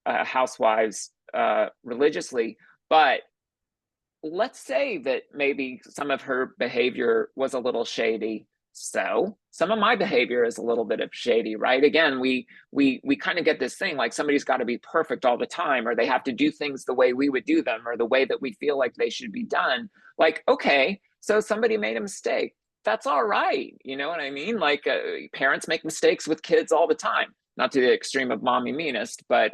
Housewives religiously, but let's say that maybe some of her behavior was a little shady. So some of my behavior is a little bit of shady, right? Again, we kind of get this thing like somebody's got to be perfect all the time, or they have to do things the way we would do them, or the way that we feel like they should be done. Like, okay, so somebody made a mistake. That's all right. You know what I mean? Like parents make mistakes with kids all the time, not to the extreme of mommy meanest, but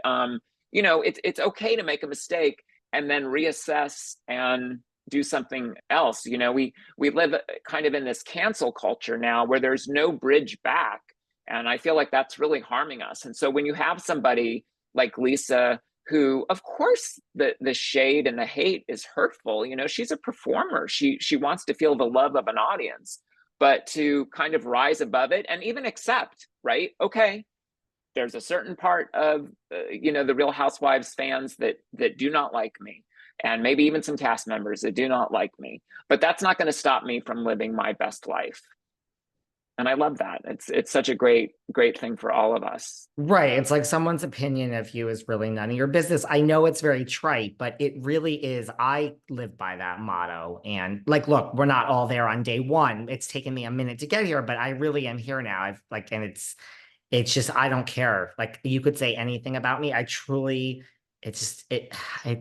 it's okay to make a mistake and then reassess and do something else. We live kind of in this cancel culture now where there's no bridge back, and I feel like that's really harming us. And so when you have somebody like Lisa, who of course the shade and the hate is hurtful, she's a performer, she wants to feel the love of an audience, but to kind of rise above it and even accept, right, okay, there's a certain part of the Real Housewives fans that do not like me, and maybe even some cast members that do not like me, but that's not going to stop me from living my best life. And I love that. It's such a great thing for all of us. Right. It's like someone's opinion of you is really none of your business. I know it's very trite, but it really is. I live by that motto. And like, look, we're not all there on day one. It's taken me a minute to get here, but I really am here now. And it's just, I don't care. Like you could say anything about me. It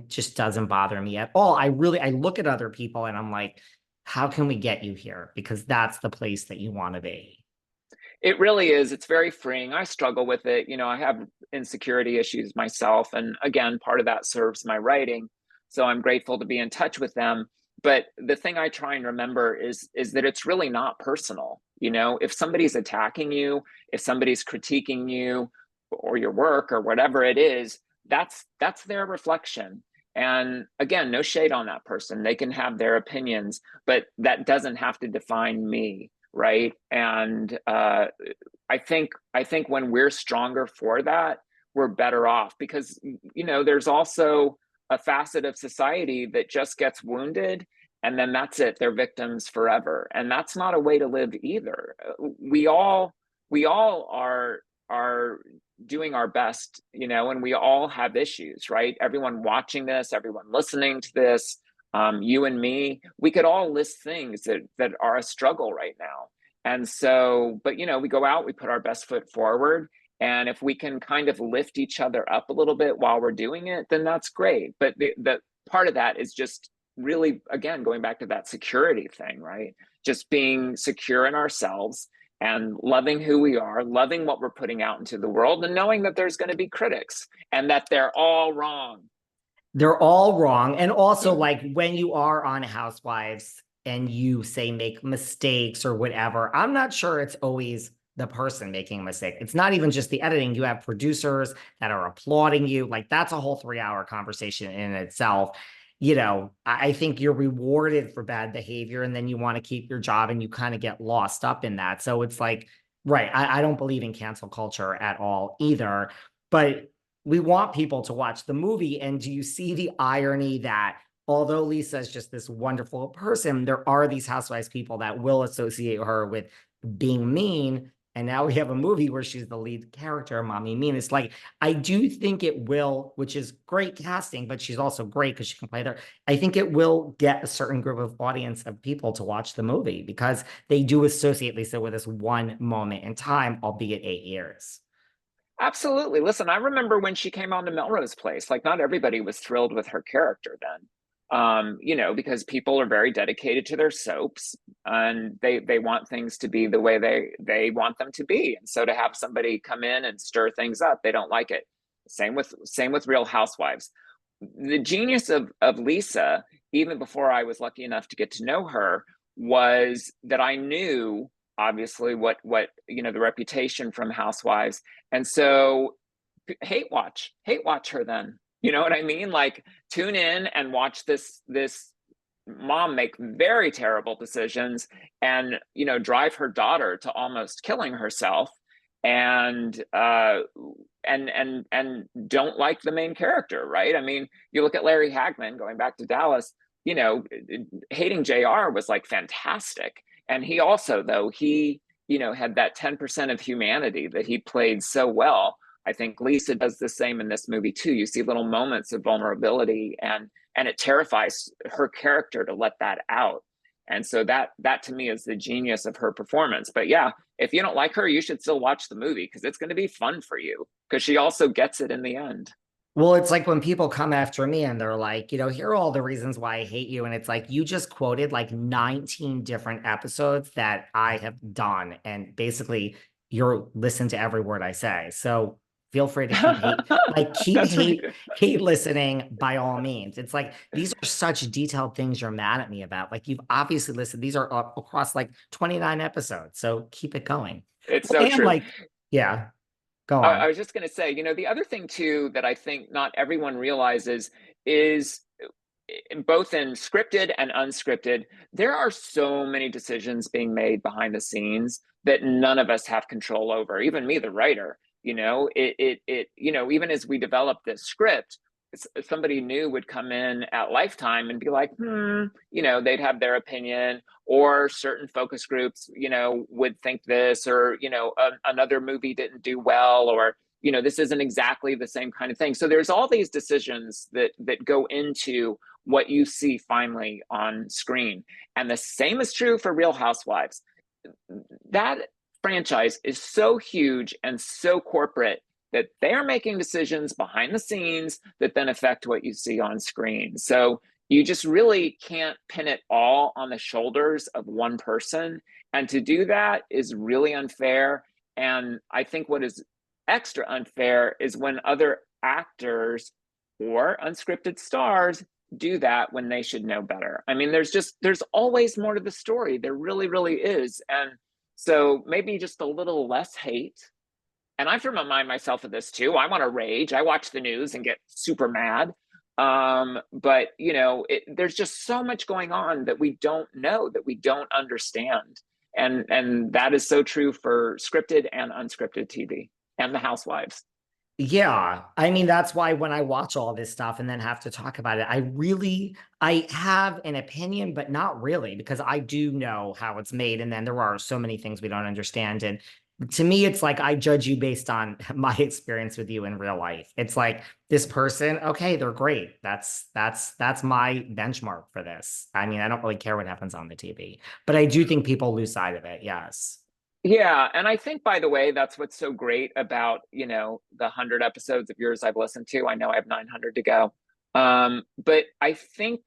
just doesn't bother me at all. I look at other people and I'm like, how can we get you here? Because that's the place that you want to be. It really is. It's very freeing. I struggle with it. I have insecurity issues myself. And again, part of that serves my writing. So I'm grateful to be in touch with them. But the thing I try and remember is that it's really not personal. If somebody's attacking you, if somebody's critiquing you or your work or whatever it is, that's their reflection. And again, no shade on that person. They can have their opinions, but that doesn't have to define me, right? And I think when we're stronger for that, we're better off, because there's also a facet of society that just gets wounded and then that's it, they're victims forever, and that's not a way to live either. We all are doing our best, and we all have issues, right? Everyone watching this, everyone listening to this, you and me, we could all list things that are a struggle right now. And so, but we go out, we put our best foot forward, and if we can kind of lift each other up a little bit while we're doing it, then that's great. But the part of that is just really, again, going back to that security thing, right? Just being secure in ourselves and loving who we are, loving what we're putting out into the world, and knowing that there's going to be critics and that they're all wrong. They're all wrong. And also, like when you are on Housewives and you say make mistakes or whatever, I'm not sure it's always the person making a mistake. It's not even just the editing. You have producers that are applauding you. Like that's a whole 3-hour conversation in itself. I think you're rewarded for bad behavior and then you want to keep your job and you kind of get lost up in that. So it's like, right, I don't believe in cancel culture at all either, but we want people to watch the movie. And do you see the irony that although Lisa is just this wonderful person, there are these Housewives people that will associate her with being mean. And now we have a movie where she's the lead character, Mommy Meanest. Like, I do think it will, which is great casting, but she's also great because she can play there. I think it will get a certain group of audience of people to watch the movie because they do associate Lisa with this one moment in time, albeit 8 years. Absolutely. Listen, I remember when she came on to Melrose Place, like not everybody was thrilled with her character then. Because people are very dedicated to their soaps and they want things to be the way they want them to be. And so to have somebody come in and stir things up, they don't like it. Same with Real Housewives. The genius of Lisa, even before I was lucky enough to get to know her, was that I knew obviously what the reputation from Housewives. And so hate watch her then. You know what I mean? Like tune in and watch this mom make very terrible decisions and drive her daughter to almost killing herself, and don't like the main character, right? I mean, you look at Larry Hagman, going back to Dallas, hating JR was like fantastic. And he also, though, he had that 10% of humanity that he played so well. I think Lisa does the same in this movie too. You see little moments of vulnerability, and it terrifies her character to let that out. And so that to me is the genius of her performance. But yeah, if you don't like her, you should still watch the movie because it's going to be fun for you, because she also gets it in the end. Well, it's like when people come after me and they're like, here are all the reasons why I hate you. And it's like, you just quoted like 19 different episodes that I have done. And basically, you're listen to every word I say. So feel free to keep That's right. hate listening by all means. It's like, these are such detailed things you're mad at me about. Like, you've obviously listened. These are across like 29 episodes. So keep it going. It's Well, so and true. like, yeah, go I on. was just going to say, the other thing too that I think not everyone realizes is both in scripted and unscripted, there are so many decisions being made behind the scenes that none of us have control over, even me, the writer. Even as we develop this script, somebody new would come in at Lifetime and be like, they'd have their opinion, or certain focus groups, would think this, or, another movie didn't do well, or, this isn't exactly the same kind of thing. So there's all these decisions that go into what you see finally on screen. And the same is true for Real Housewives. That franchise is so huge and so corporate that they're making decisions behind the scenes that then affect what you see on screen. So you just really can't pin it all on the shoulders of one person. And to do that is really unfair. And I think what is extra unfair is when other actors or unscripted stars do that when they should know better. I mean, there's always more to the story. There really, really is. And so maybe just a little less hate. And I have to remind myself of this too. I want to rage. I watch the news and get super mad. But there's just so much going on that we don't know, that we don't understand. And that is so true for scripted and unscripted TV and the Housewives. Yeah, I mean, that's why when I watch all this stuff and then have to talk about it, I have an opinion, but not really, because I do know how it's made. And then there are so many things we don't understand. And to me, it's like I judge you based on my experience with you in real life. It's like this person, okay, they're great. That's my benchmark for this. I mean, I don't really care what happens on the TV, but I do think people lose sight of it. Yes. Yeah, and I think, by the way, that's what's so great about, the 100 episodes of yours I've listened to. I know I have 900 to go. But I think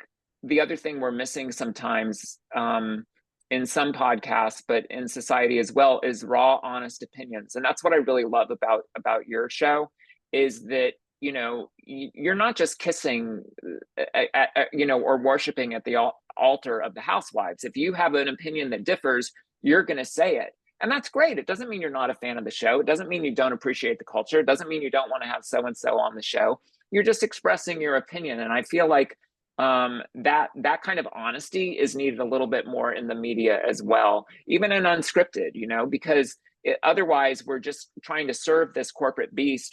the other thing we're missing sometimes, in some podcasts, but in society as well, is raw, honest opinions. And that's what I really love about your show, is that, you're not just kissing, or worshiping at the altar of the Housewives. If you have an opinion that differs, you're going to say it. And that's great. It doesn't mean you're not a fan of the show. It doesn't mean you don't appreciate the culture. It doesn't mean you don't want to have so and so on the show. You're just expressing your opinion. And I feel like that kind of honesty is needed a little bit more in the media as well, even in unscripted, because otherwise we're just trying to serve this corporate beast